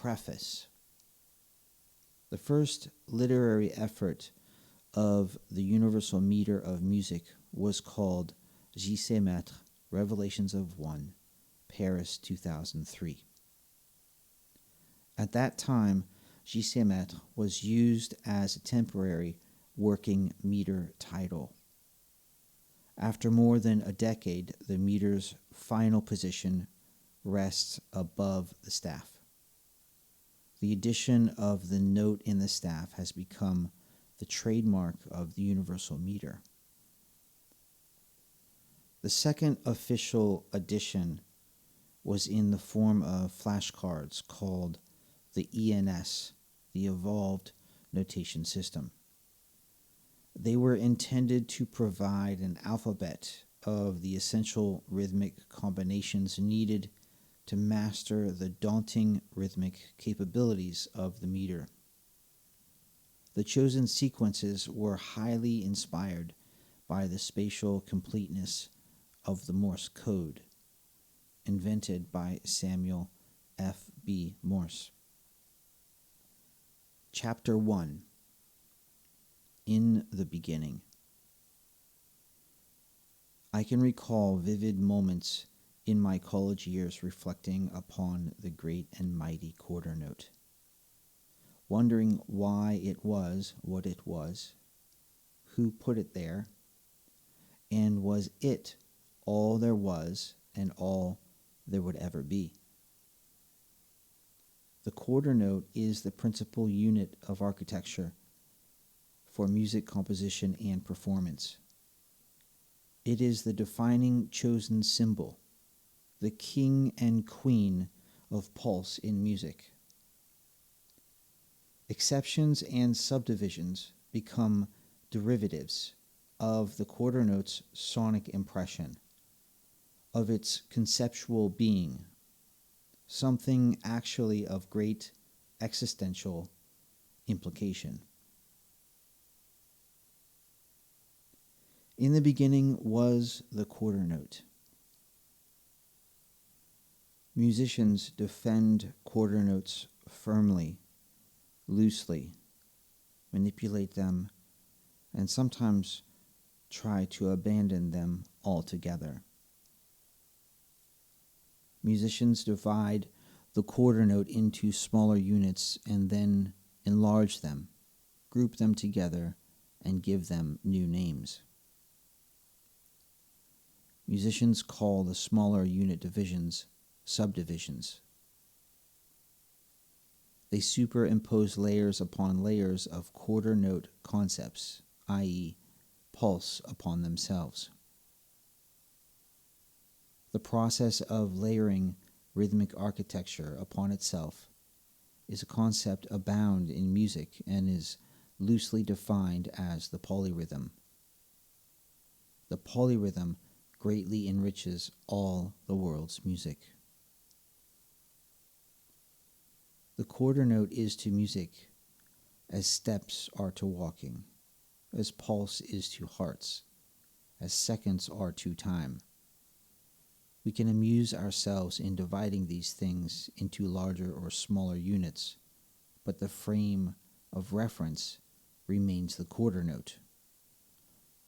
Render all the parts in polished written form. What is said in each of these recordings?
Preface. The first literary effort of the universal meter of music was called J.C. Maître, Revelations of One, Paris 2003. At that time, J.C. Maître was used as a temporary working meter title. After more than a decade, the meter's final position rests above the staff. The addition of the note in the staff has become the trademark of the universal meter. The second official addition was in the form of flashcards called the ENS, the Evolved Notation System. They were intended to provide an alphabet of the essential rhythmic combinations needed to master the daunting rhythmic capabilities of the meter. The chosen sequences were highly inspired by the spatial completeness of the Morse code, invented by Samuel F. B. Morse. Chapter 1. In the Beginning. I can recall vivid moments in my college years reflecting upon the great and mighty quarter note, wondering why it was what it was, who put it there, and was it all there was and all there would ever be. The quarter note is the principal unit of architecture for music composition and performance. It is the defining chosen symbol, the king and queen of pulse in music. Exceptions and subdivisions become derivatives of the quarter note's sonic impression, of its conceptual being, something actually of great existential implication. In the beginning was the quarter note. Musicians defend quarter notes firmly, loosely, manipulate them, and sometimes try to abandon them altogether. Musicians divide the quarter note into smaller units and then enlarge them, group them together, and give them new names. Musicians call the smaller unit divisions subdivisions. They superimpose layers upon layers of quarter note concepts, i.e., pulse upon themselves. The process of layering rhythmic architecture upon itself is a concept abound in music and is loosely defined as the polyrhythm. The polyrhythm greatly enriches all the world's music. The quarter note is to music as steps are to walking, as pulse is to hearts, as seconds are to time. We can amuse ourselves in dividing these things into larger or smaller units, but the frame of reference remains the quarter note,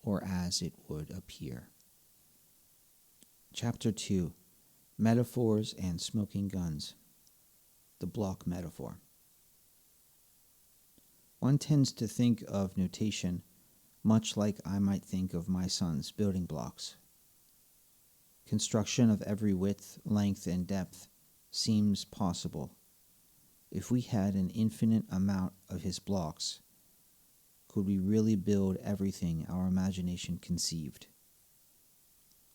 or as it would appear. Chapter 2. Metaphors and Smoking Guns. The block metaphor. One tends to think of notation much like I might think of my son's building blocks. Construction of every width, length, and depth seems possible. If we had an infinite amount of his blocks, could we really build everything our imagination conceived?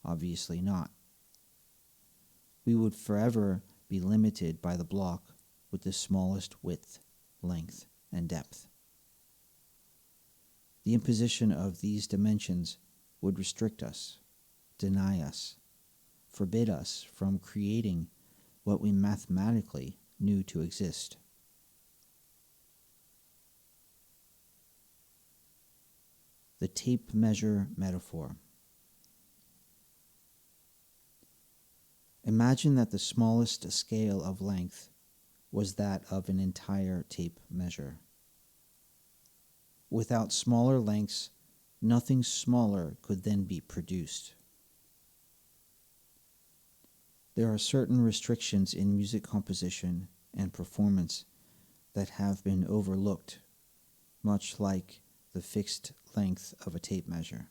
Obviously not. We would forever be limited by the block with the smallest width, length, and depth. The imposition of these dimensions would restrict us, deny us, forbid us from creating what we mathematically knew to exist. The tape measure metaphor. Imagine that the smallest scale of length was that of an entire tape measure. Without smaller lengths, nothing smaller could then be produced. There are certain restrictions in music composition and performance that have been overlooked, much like the fixed length of a tape measure.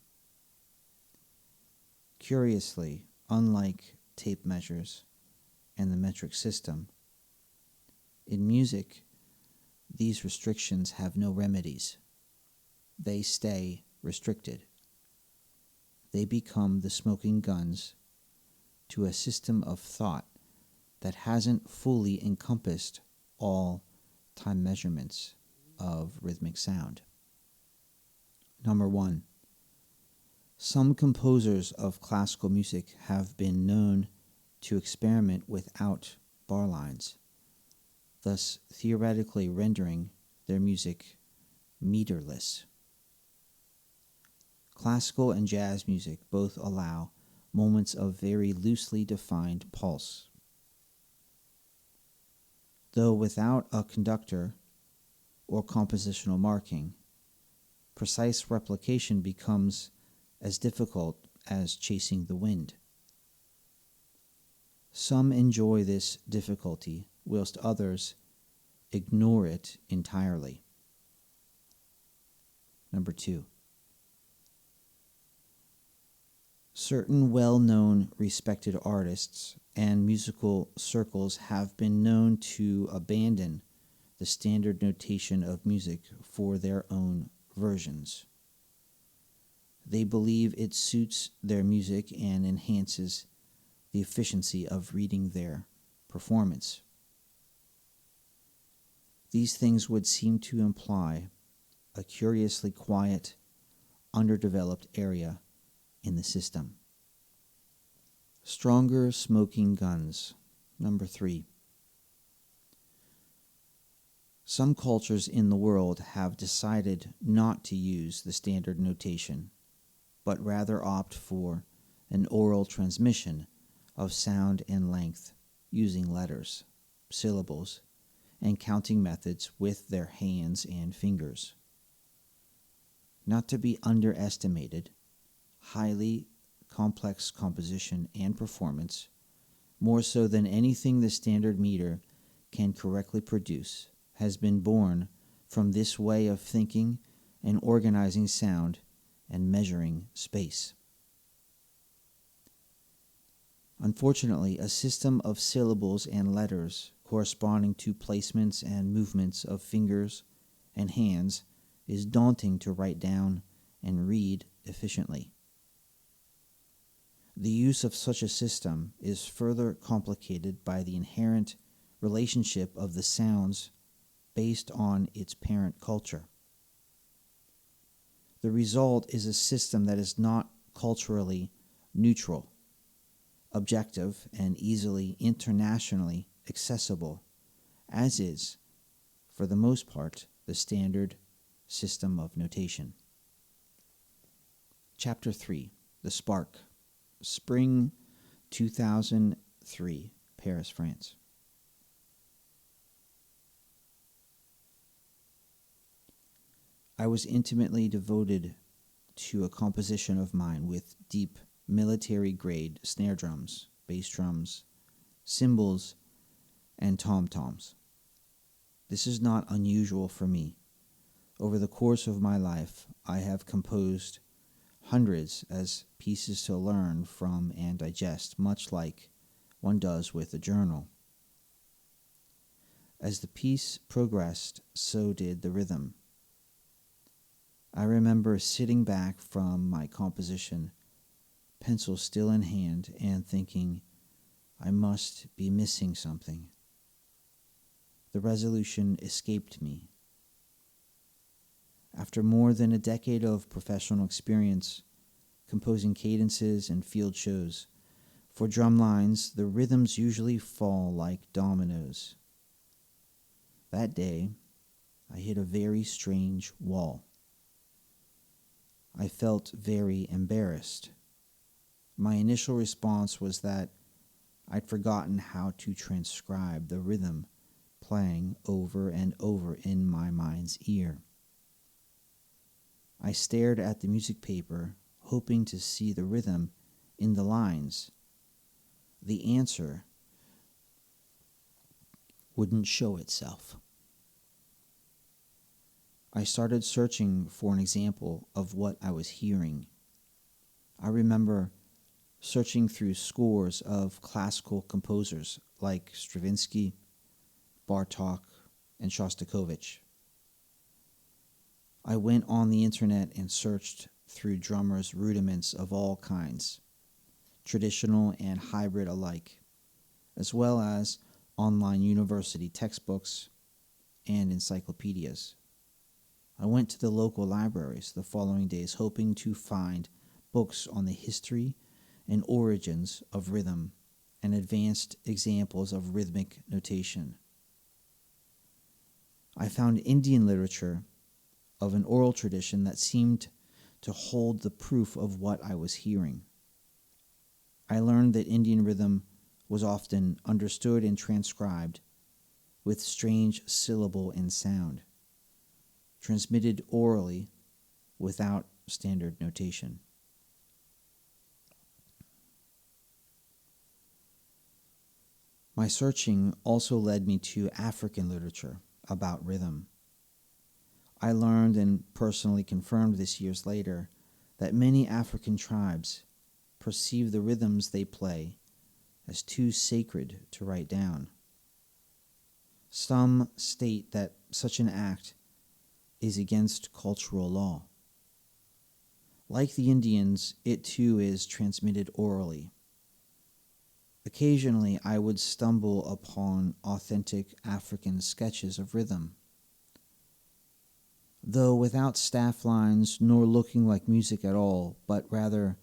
Curiously, unlike tape measures and the metric system, in music, these restrictions have no remedies. They stay restricted. They become the smoking guns to a system of thought that hasn't fully encompassed all time measurements of rhythmic sound. Number 1. Some composers of classical music have been known to experiment without bar lines, thus theoretically rendering their music meterless. Classical and jazz music both allow moments of very loosely defined pulse. Though without a conductor or compositional marking, precise replication becomes as difficult as chasing the wind. Some enjoy this difficulty, whilst others ignore it entirely. Number 2. Certain well-known, respected artists and musical circles have been known to abandon the standard notation of music for their own versions. They believe it suits their music and enhances the efficiency of reading their performance. These things would seem to imply a curiously quiet, underdeveloped area in the system. Stronger smoking guns. Number 3. Some cultures in the world have decided not to use the standard notation, but rather opt for an oral transmission of sound and length using letters, syllables, and counting methods with their hands and fingers. Not to be underestimated, highly complex composition and performance, more so than anything the standard meter can correctly produce, has been born from this way of thinking and organizing sound and measuring space. Unfortunately, a system of syllables and letters corresponding to placements and movements of fingers and hands is daunting to write down and read efficiently. The use of such a system is further complicated by the inherent relationship of the sounds based on its parent culture. The result is a system that is not culturally neutral, objective, and easily internationally accessible, as is, for the most part, the standard system of notation. Chapter 3. The Spark. Spring 2003, Paris, France. I was intimately devoted to a composition of mine with deep military-grade snare drums, bass drums, cymbals, and tom-toms. This is not unusual for me. Over the course of my life, I have composed hundreds as pieces to learn from and digest, much like one does with a journal. As the piece progressed, so did the rhythm. I remember sitting back from my composition, pencil still in hand, and thinking, I must be missing something. The resolution escaped me. After more than a decade of professional experience, composing cadences and field shows, for drum lines, the rhythms usually fall like dominoes. That day, I hit a very strange wall. I felt very embarrassed. My initial response was that I'd forgotten how to transcribe the rhythm playing over and over in my mind's ear. I stared at the music paper, hoping to see the rhythm in the lines. The answer wouldn't show itself. I started searching for an example of what I was hearing. I remember searching through scores of classical composers like Stravinsky, Bartók, and Shostakovich. I went on the internet and searched through drummers' rudiments of all kinds, traditional and hybrid alike, as well as online university textbooks and encyclopedias. I went to the local libraries the following days hoping to find books on the history and origins of rhythm and advanced examples of rhythmic notation. I found Indian literature of an oral tradition that seemed to hold the proof of what I was hearing. I learned that Indian rhythm was often understood and transcribed with strange syllable and sound, transmitted orally without standard notation. My searching also led me to African literature about rhythm. I learned and personally confirmed this years later that many African tribes perceive the rhythms they play as too sacred to write down. Some state that such an act is against cultural law. Like the Indians, it too is transmitted orally. Occasionally, I would stumble upon authentic African sketches of rhythm. Though without staff lines nor looking like music at all, but rather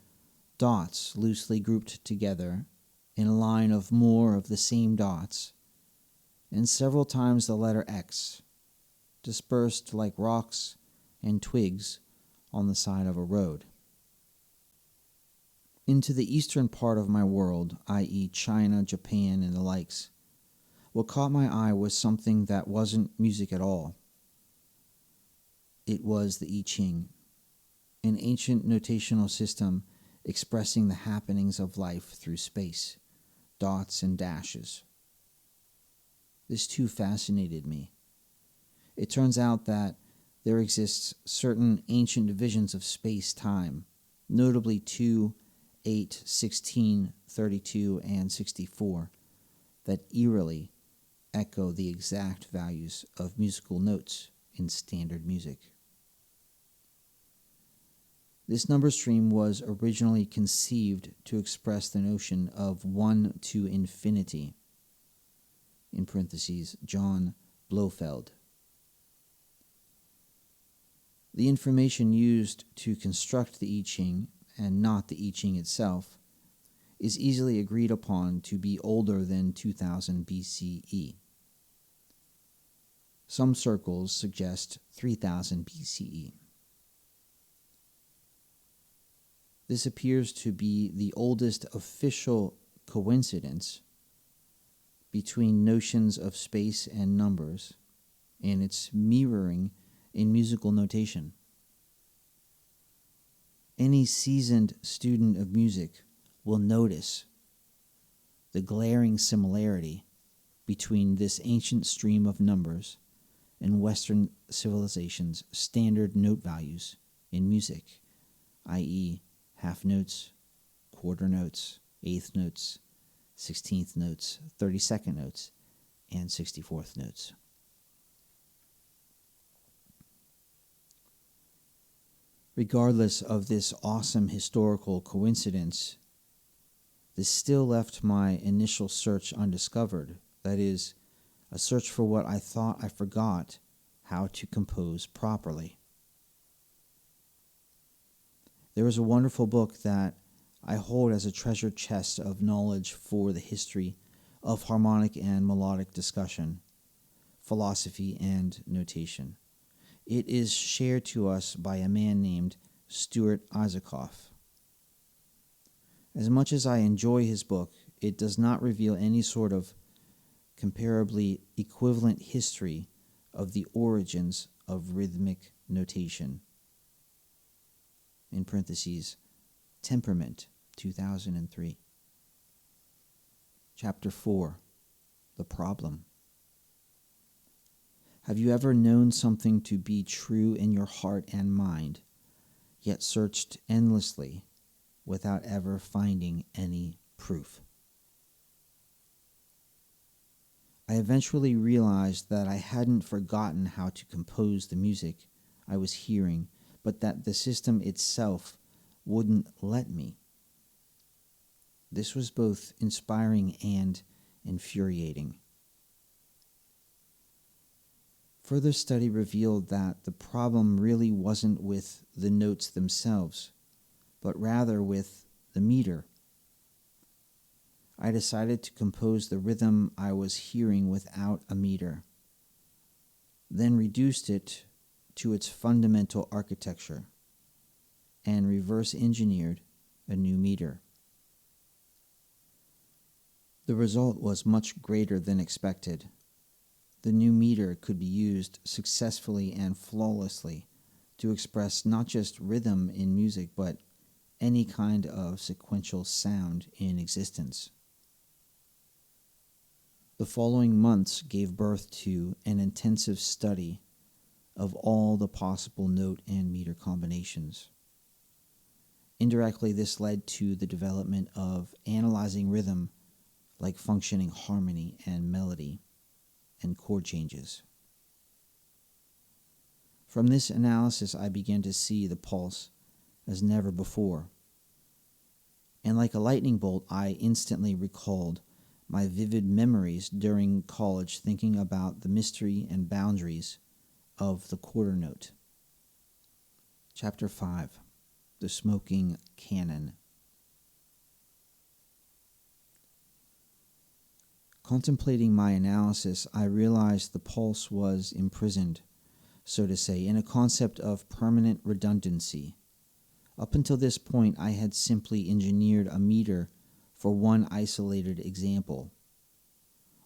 dots loosely grouped together in a line of more of the same dots, and several times the letter X, dispersed like rocks and twigs on the side of a road. Into the eastern part of my world, i.e. China, Japan, and the likes, what caught my eye was something that wasn't music at all. It was the I Ching, an ancient notational system expressing the happenings of life through space, dots and dashes. This too fascinated me. It turns out that there exists certain ancient divisions of space-time, notably 2, 8, 16, 32, and 64, that eerily echo the exact values of musical notes in standard music. This number stream was originally conceived to express the notion of 1 to infinity, in parentheses, John Blofeld. The information used to construct the I Ching, and not the I Ching itself, is easily agreed upon to be older than 2000 BCE. Some circles suggest 3000 BCE. This appears to be the oldest official coincidence between notions of space and numbers, and its mirroring in musical notation. Any seasoned student of music will notice the glaring similarity between this ancient stream of numbers and Western civilization's standard note values in music, i.e., half notes, quarter notes, eighth notes, 16th notes, 32nd notes, and 64th notes. Regardless of this awesome historical coincidence, this still left my initial search undiscovered, that is, a search for what I thought I forgot how to compose properly. There is a wonderful book that I hold as a treasure chest of knowledge for the history of harmonic and melodic discussion, philosophy, and notation. It is shared to us by a man named Stuart Isaacoff. As much as I enjoy his book, it does not reveal any sort of comparably equivalent history of the origins of rhythmic notation. In parentheses, Temperament, 2003. Chapter 4, The Problem. Have you ever known something to be true in your heart and mind, yet searched endlessly without ever finding any proof? I eventually realized that I hadn't forgotten how to compose the music I was hearing, but that the system itself wouldn't let me. This was both inspiring and infuriating. Further study revealed that the problem really wasn't with the notes themselves, but rather with the meter. I decided to compose the rhythm I was hearing without a meter, then reduced it to its fundamental architecture, and reverse engineered a new meter. The result was much greater than expected. The new meter could be used successfully and flawlessly to express not just rhythm in music, but any kind of sequential sound in existence. The following months gave birth to an intensive study of all the possible note and meter combinations. Indirectly, this led to the development of analyzing rhythm like functioning harmony and melody and chord changes. From this analysis, I began to see the pulse as never before. And like a lightning bolt, I instantly recalled my vivid memories during college, thinking about the mystery and boundaries of the quarter note. Chapter 5, The Smoking Cannon. Contemplating my analysis, I realized the pulse was imprisoned, so to say, in a concept of permanent redundancy. Up until this point, I had simply engineered a meter for one isolated example.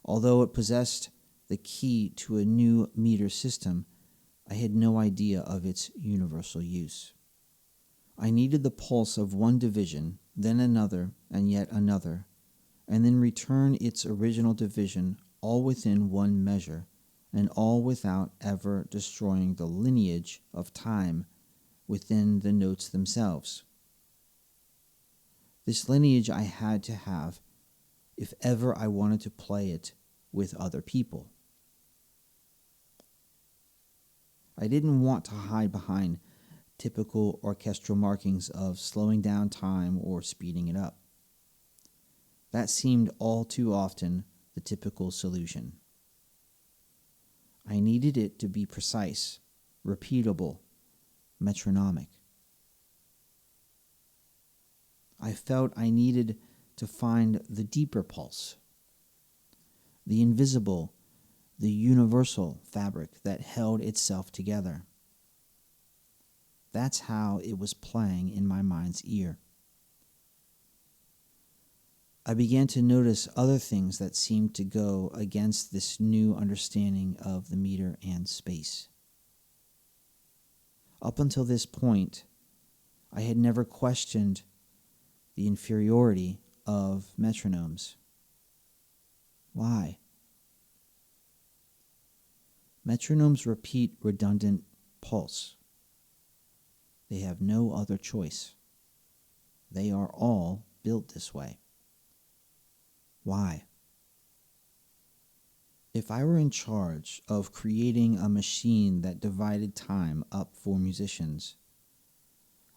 Although it possessed the key to a new meter system, I had no idea of its universal use. I needed the pulse of one division, then another, and yet another, and then return its original division all within one measure, and all without ever destroying the lineage of time within the notes themselves. This lineage I had to have if ever I wanted to play it with other people. I didn't want to hide behind typical orchestral markings of slowing down time or speeding it up. That seemed all too often the typical solution. I needed it to be precise, repeatable, metronomic. I felt I needed to find the deeper pulse, the invisible, the universal fabric that held itself together. That's how it was playing in my mind's ear. I began to notice other things that seemed to go against this new understanding of the meter and space. Up until this point, I had never questioned the inferiority of metronomes. Why? Metronomes repeat redundant pulse. They have no other choice. They are all built this way. Why? If I were in charge of creating a machine that divided time up for musicians,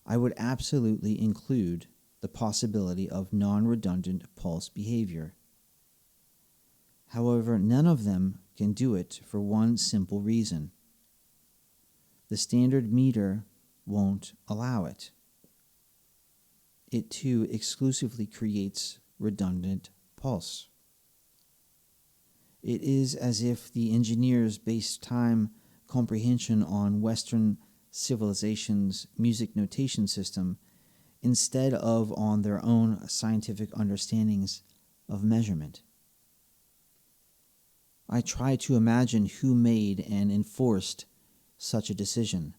I would absolutely include the possibility of non-redundant pulse behavior. However, none of them can do it for one simple reason. The standard meter won't allow it. It too exclusively creates redundant pulse. It is as if the engineers based time comprehension on Western civilization's music notation system instead of on their own scientific understandings of measurement. I try to imagine who made and enforced such a decision.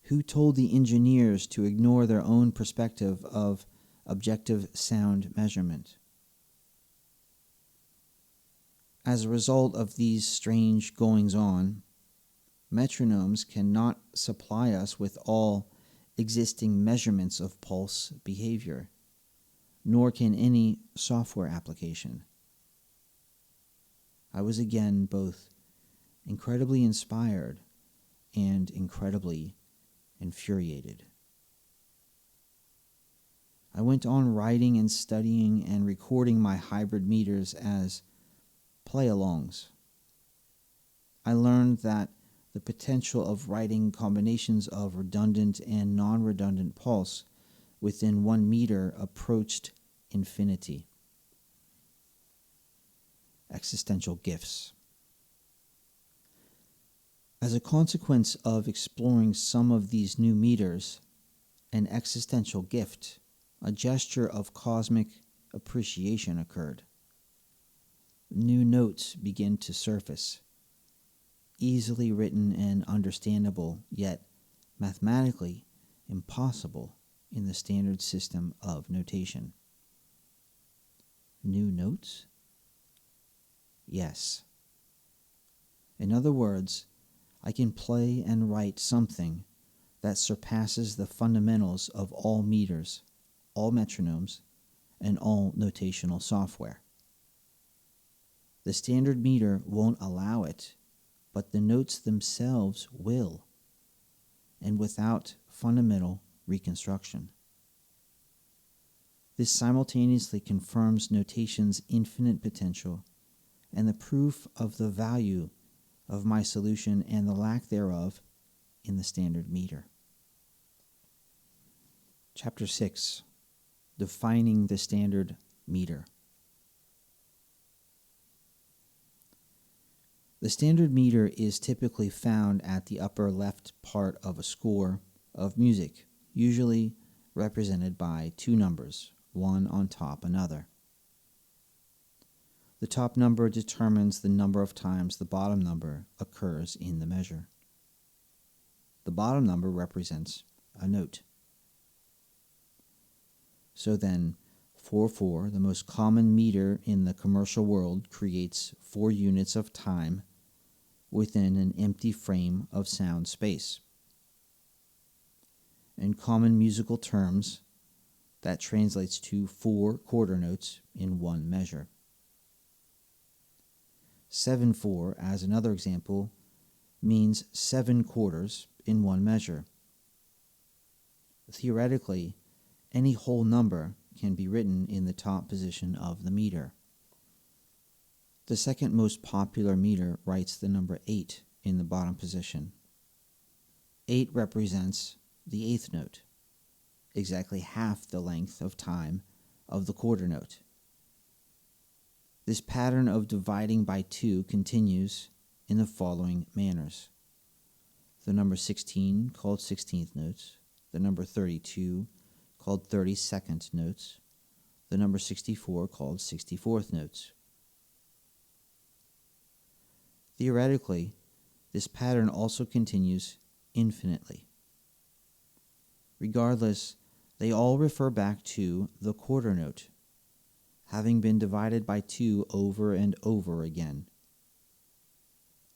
Who told the engineers to ignore their own perspective of objective sound measurement? As a result of these strange goings-on, metronomes cannot supply us with all existing measurements of pulse behavior, nor can any software application. I was again both incredibly inspired and incredibly infuriated. I went on writing and studying and recording my hybrid meters as play-alongs. I learned that the potential of writing combinations of redundant and non-redundant pulse within 1 meter approached infinity. Existential gifts. As a consequence of exploring some of these new meters, an existential gift, a gesture of cosmic appreciation occurred. New notes began to surface, easily written and understandable, yet mathematically impossible in the standard system of notation. New notes? Yes. In other words, I can play and write something that surpasses the fundamentals of all meters, all metronomes, and all notational software. The standard meter won't allow it, but the notes themselves will, and without fundamental reconstruction. This simultaneously confirms notation's infinite potential and the proof of the value of my solution and the lack thereof in the standard meter. Chapter 6. Defining the standard meter. The standard meter is typically found at the upper left part of a score of music, usually represented by 2 numbers, one on top another. The top number determines the number of times the bottom number occurs in the measure. The bottom number represents a note. So then, 4/4, the most common meter in the commercial world, creates 4 units of time within an empty frame of sound space. In common musical terms, that translates to 4 quarter notes in one measure. 7/4, as another example, means 7 quarters in one measure. Theoretically, any whole number can be written in the top position of the meter. The second most popular meter writes the number 8 in the bottom position. 8 represents the 8th note, exactly half the length of time of the quarter note. This pattern of dividing by 2 continues in the following manners. The number 16, called 16th notes, the number 32, called 32nd notes, the number 64, called 64th notes. Theoretically, this pattern also continues infinitely. Regardless, they all refer back to the quarter note, having been divided by 2 over and over again.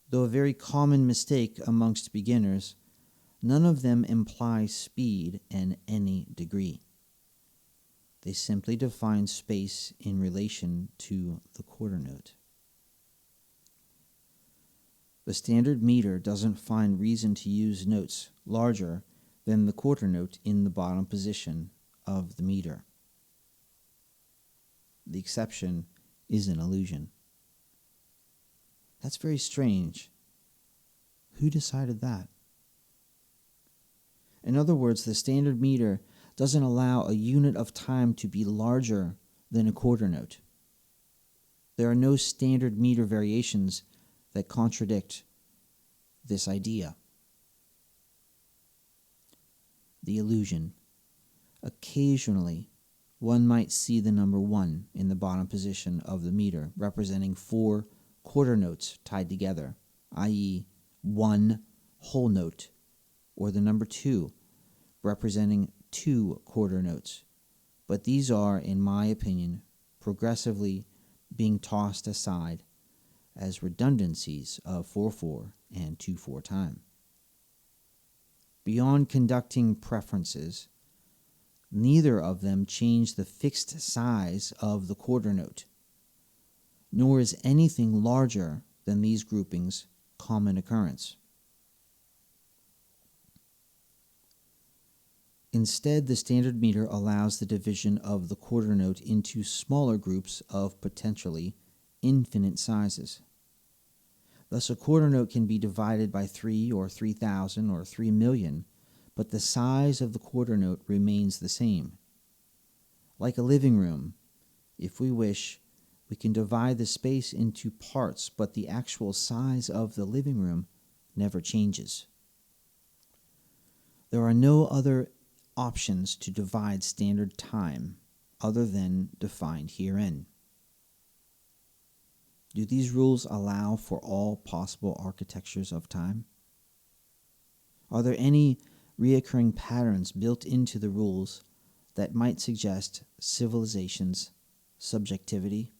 Though a very common mistake amongst beginners, none of them imply speed in any degree. They simply define space in relation to the quarter note. The standard meter doesn't find reason to use notes larger than the quarter note in the bottom position of the meter. The exception is an illusion. That's very strange. Who decided that? In other words, the standard meter doesn't allow a unit of time to be larger than a quarter note. There are no standard meter variations that contradict this idea. The illusion. Occasionally, one might see the number 1 in the bottom position of the meter, representing 4 quarter notes tied together, i.e., one whole note, or the number 2, representing 2 quarter notes. But these are, in my opinion, progressively being tossed aside as redundancies of 4/4 and 2/4 time. Beyond conducting preferences, neither of them change the fixed size of the quarter note, nor is anything larger than these groupings common occurrence. Instead, the standard meter allows the division of the quarter note into smaller groups of potentially infinite sizes. Thus, a quarter note can be divided by 3 or 3,000 or 3 million, but the size of the quarter note remains the same. Like a living room, if we wish, we can divide the space into parts, but the actual size of the living room never changes. There are no other options to divide standard time other than defined herein. Do these rules allow for all possible architectures of time? Are there any reoccurring patterns built into the rules that might suggest civilization's subjectivity?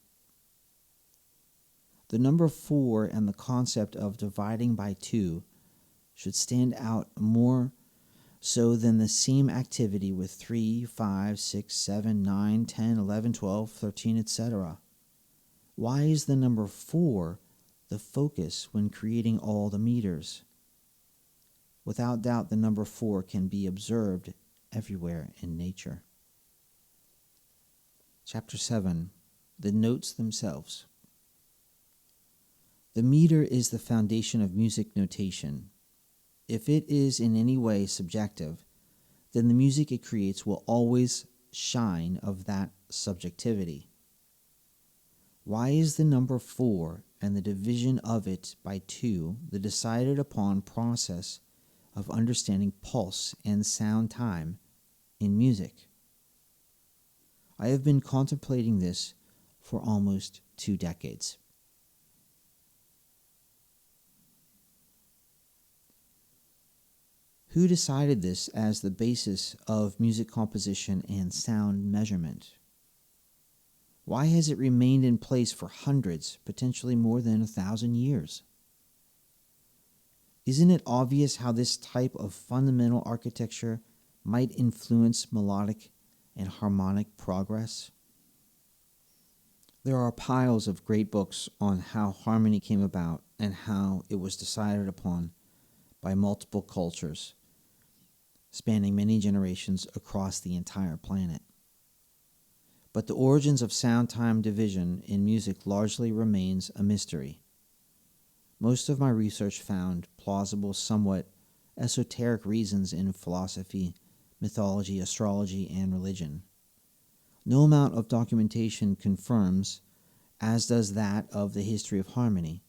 The number 4 and the concept of dividing by 2 should stand out more so than the same activity with 3, 5, 6, 7, 9, 10, 11, 12, 13, etc. Why is the number 4 the focus when creating all the meters? Without doubt, the number 4 can be observed everywhere in nature. Chapter 7. The notes themselves. The meter is the foundation of music notation. If it is in any way subjective, then the music it creates will always shine of that subjectivity. Why is the number 4 and the division of it by 2 the decided upon process of understanding pulse and sound time in music? I have been contemplating this for almost 2 decades. Who decided this as the basis of music composition and sound measurement? Why has it remained in place for hundreds, potentially more than 1,000 years? Isn't it obvious how this type of fundamental architecture might influence melodic and harmonic progress? There are piles of great books on how harmony came about and how it was decided upon by multiple cultures, spanning many generations across the entire planet. But the origins of sound-time division in music largely remains a mystery. Most of my research found plausible, somewhat esoteric reasons in philosophy, mythology, astrology, and religion. No amount of documentation confirms, as does that of the history of harmony,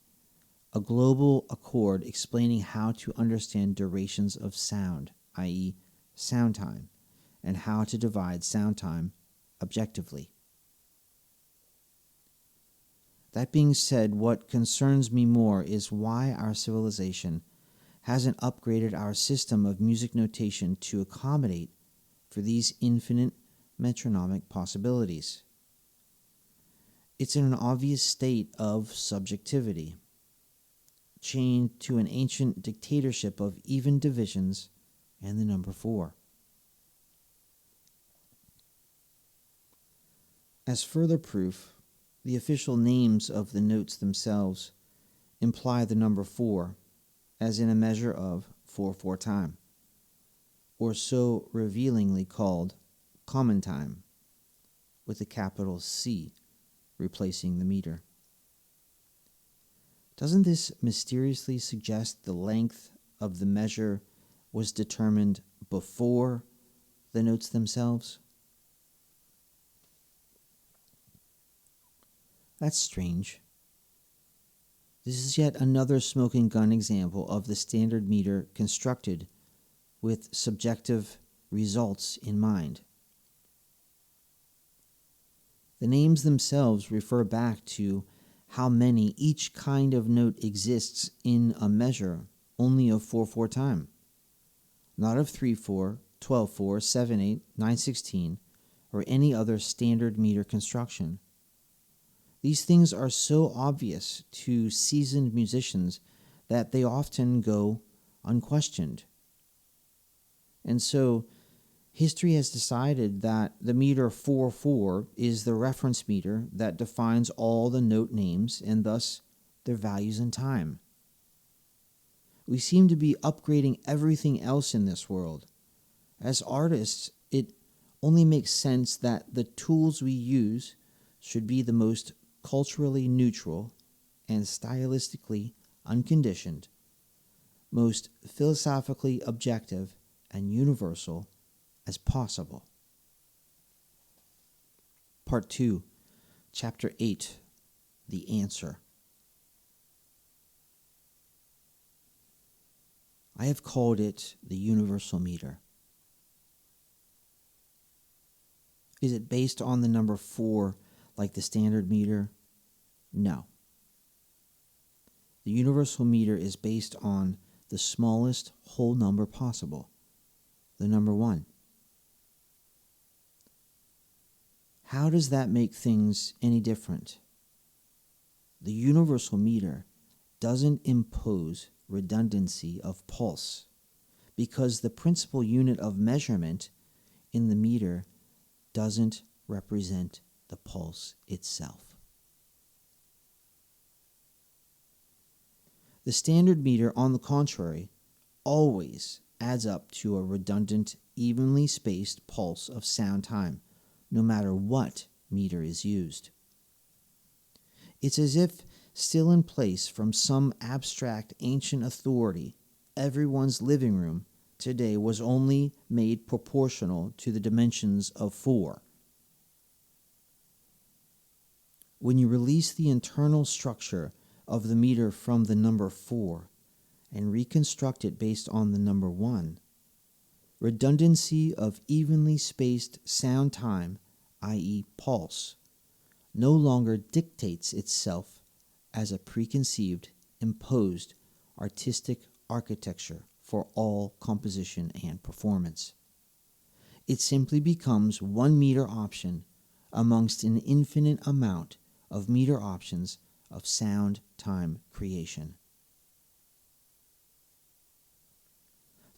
a global accord explaining how to understand durations of sound, i.e., sound time, and how to divide sound time objectively. That being said, what concerns me more is why our civilization hasn't upgraded our system of music notation to accommodate for these infinite metronomic possibilities. It's in an obvious state of subjectivity, chained to an ancient dictatorship of even divisions and the number 4. As further proof, the official names of the notes themselves imply the number 4, as in a measure of 4/4 time, or so revealingly called common time, with a capital C replacing the meter. Doesn't this mysteriously suggest the length of the measure was determined before the notes themselves? That's strange. This is yet another smoking gun example of the standard meter constructed with subjective results in mind. The names themselves refer back to how many each kind of note exists in a measure only of 4/4 time, not of 3/4, 12/4, 7/8, 9/16, or any other standard meter construction. These things are so obvious to seasoned musicians that they often go unquestioned. And so history has decided that the meter 4/4 is the reference meter that defines all the note names and thus their values in time. We seem to be upgrading everything else in this world. As artists, it only makes sense that the tools we use should be the most culturally neutral and stylistically unconditioned, most philosophically objective and universal as possible. Part 2, Chapter 8, The Answer. I have called it the universal meter. Is it based on the number 4 like the standard meter? No. The universal meter is based on the smallest whole number possible, the number 1. How does that make things any different? The universal meter doesn't impose redundancy of pulse because the principal unit of measurement in the meter doesn't represent the pulse itself. The standard meter, on the contrary, always adds up to a redundant, evenly spaced pulse of sound time, no matter what meter is used. It's as if, still in place from some abstract ancient authority, everyone's living room today was only made proportional to the dimensions of 4. When you release the internal structure of the meter from the number 4 and reconstruct it based on the number 1, redundancy of evenly spaced sound time, i.e. pulse, no longer dictates itself as a preconceived, imposed artistic architecture for all composition and performance. It simply becomes one meter option amongst an infinite amount of meter options of sound time creation.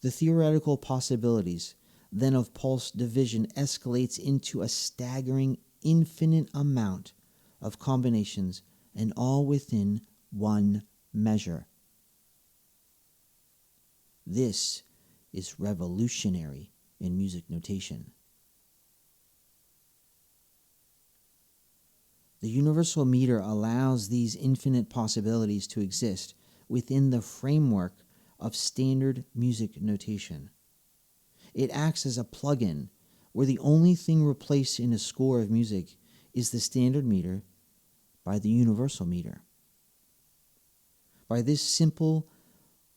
The theoretical possibilities then of pulse division escalates into a staggering infinite amount of combinations, and all within one measure. This is revolutionary in music notation. The universal meter allows these infinite possibilities to exist within the framework of standard music notation. It acts as a plug-in where the only thing replaced in a score of music is the standard meter by the universal meter. By this simple,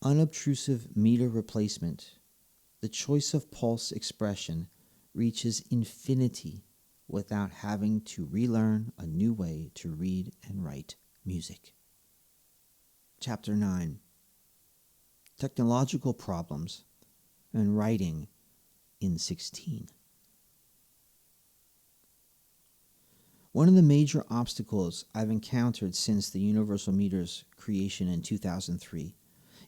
unobtrusive meter replacement, the choice of pulse expression reaches infinity without having to relearn a new way to read and write music. Chapter 9, Technological Problems and Writing in 16. One of the major obstacles I've encountered since the universal meter's creation in 2003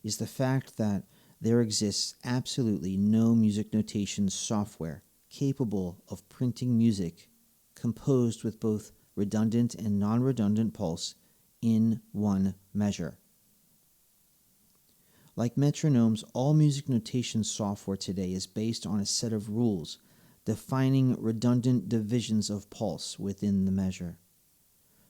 is the fact that there exists absolutely no music notation software capable of printing music composed with both redundant and non-redundant pulse in one measure. Like metronomes, all music notation software today is based on a set of rules defining redundant divisions of pulse within the measure.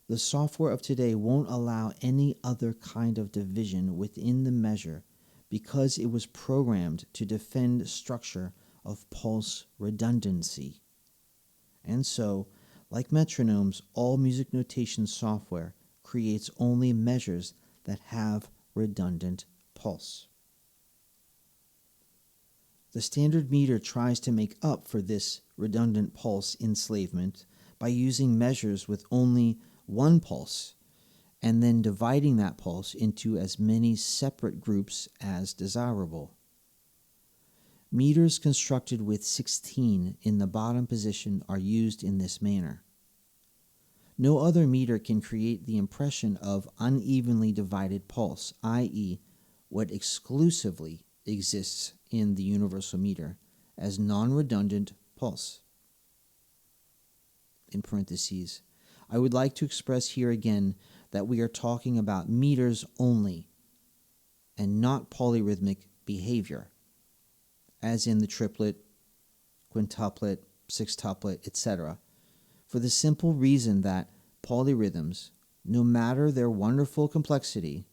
The software of today won't allow any other kind of division within the measure because it was programmed to defend structure of pulse redundancy. And so, like metronomes, all music notation software creates only measures that have redundant pulse. The standard meter tries to make up for this redundant pulse enslavement by using measures with only one pulse and then dividing that pulse into as many separate groups as desirable. Meters constructed with 16 in the bottom position are used in this manner. No other meter can create the impression of unevenly divided pulse, i.e., what exclusively exists in the universal meter as non-redundant pulse. In parentheses, I would like to express here again that we are talking about meters only and not polyrhythmic behavior, as in the triplet, quintuplet, sextuplet, etc., for the simple reason that polyrhythms, no matter their wonderful complexity,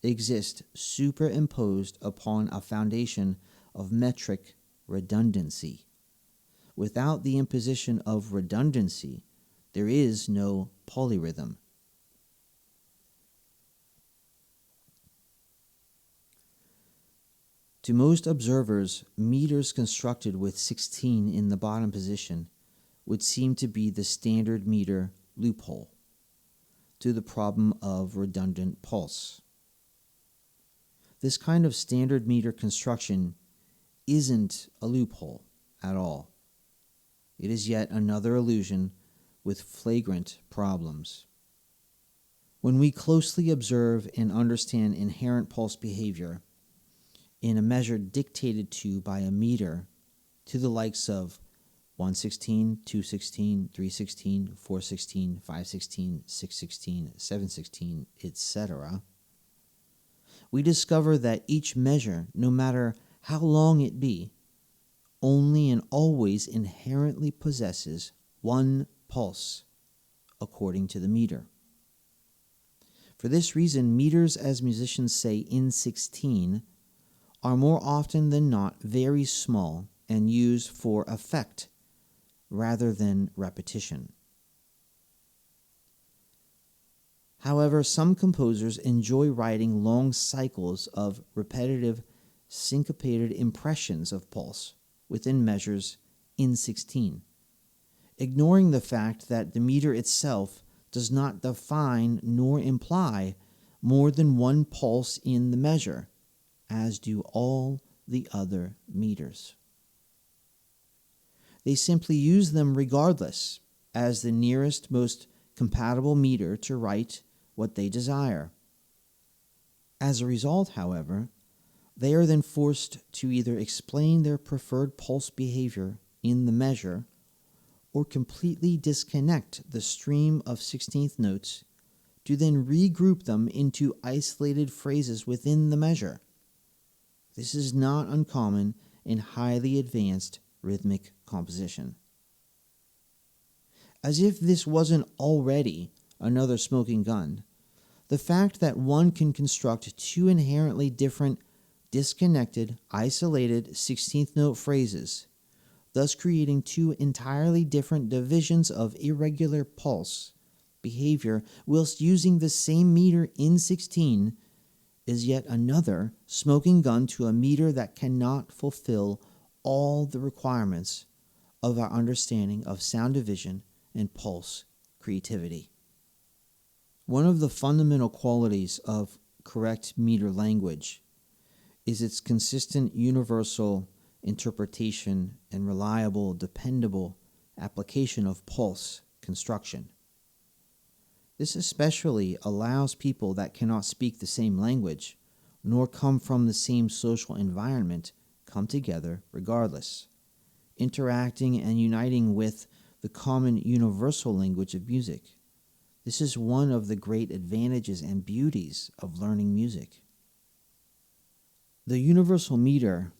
exist superimposed upon a foundation of metric redundancy. Without the imposition of redundancy, there is no polyrhythm. To most observers, meters constructed with 16 in the bottom position would seem to be the standard meter loophole to the problem of redundant pulse. This kind of standard meter construction isn't a loophole at all. It is yet another illusion with flagrant problems. When we closely observe and understand inherent pulse behavior in a measure dictated to by a meter to the likes of 116, 216, 316, 416, 516, 616, 716, etc., we discover that each measure, no matter how long it be, only and always inherently possesses one pulse according to the meter. For this reason, meters, as musicians say in 16, are more often than not very small and used for effect rather than repetition. However, some composers enjoy writing long cycles of repetitive, syncopated impressions of pulse within measures in 16, ignoring the fact that the meter itself does not define nor imply more than one pulse in the measure, as do all the other meters. They simply use them regardless as the nearest, most compatible meter to write what they desire. As a result, however, they are then forced to either explain their preferred pulse behavior in the measure or completely disconnect the stream of 16th notes to then regroup them into isolated phrases within the measure. This is not uncommon in highly advanced rhythmic composition. As if this wasn't already another smoking gun, the fact that one can construct two inherently different, disconnected, isolated 16th note phrases, thus creating two entirely different divisions of irregular pulse behavior whilst using the same meter in 16, is yet another smoking gun to a meter that cannot fulfill all the requirements of our understanding of sound division and pulse creativity. One of the fundamental qualities of correct meter language is its consistent universal interpretation and reliable, dependable application of pulse construction. This especially allows people that cannot speak the same language nor come from the same social environment come together regardless, interacting and uniting with the common universal language of music. This is one of the great advantages and beauties of learning music. The universal meter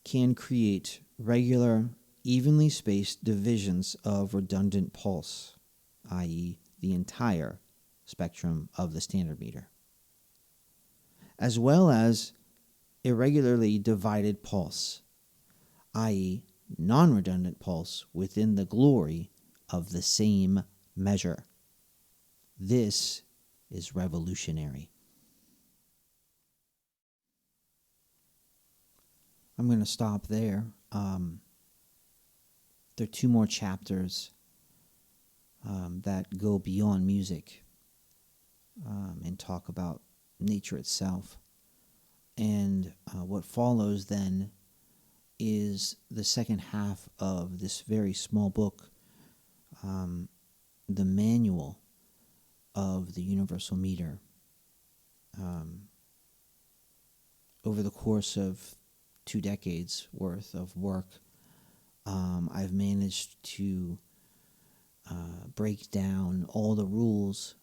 can create regular, evenly spaced divisions of redundant pulse, i.e., the entire spectrum of the standard meter, as well as irregularly divided pulse, i.e., non-redundant pulse within the glory of the same measure. This is revolutionary. I'm going to stop there. There are two more chapters that go beyond music. and talk about nature itself. And what follows then is the second half of this very small book, the manual of the universal meter. Over the course of 2 decades worth of work, I've managed to break down all the rules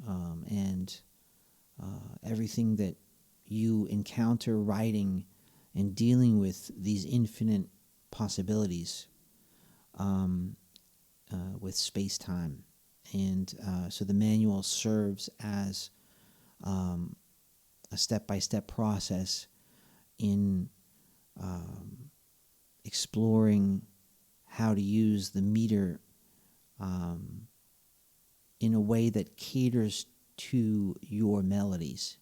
and everything that you encounter writing and dealing with these infinite possibilities with space-time. And so the manual serves as a step-by-step process in exploring how to use the meter in a way that caters to your melodies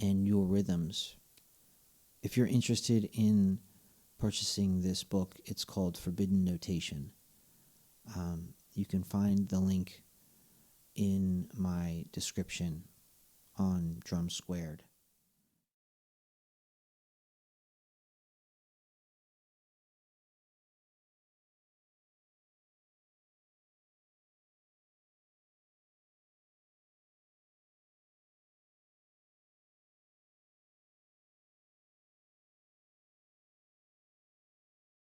and your rhythms. If you're interested in purchasing this book, it's called Forbidden Notation. You can find the link in my description on Drum Squared.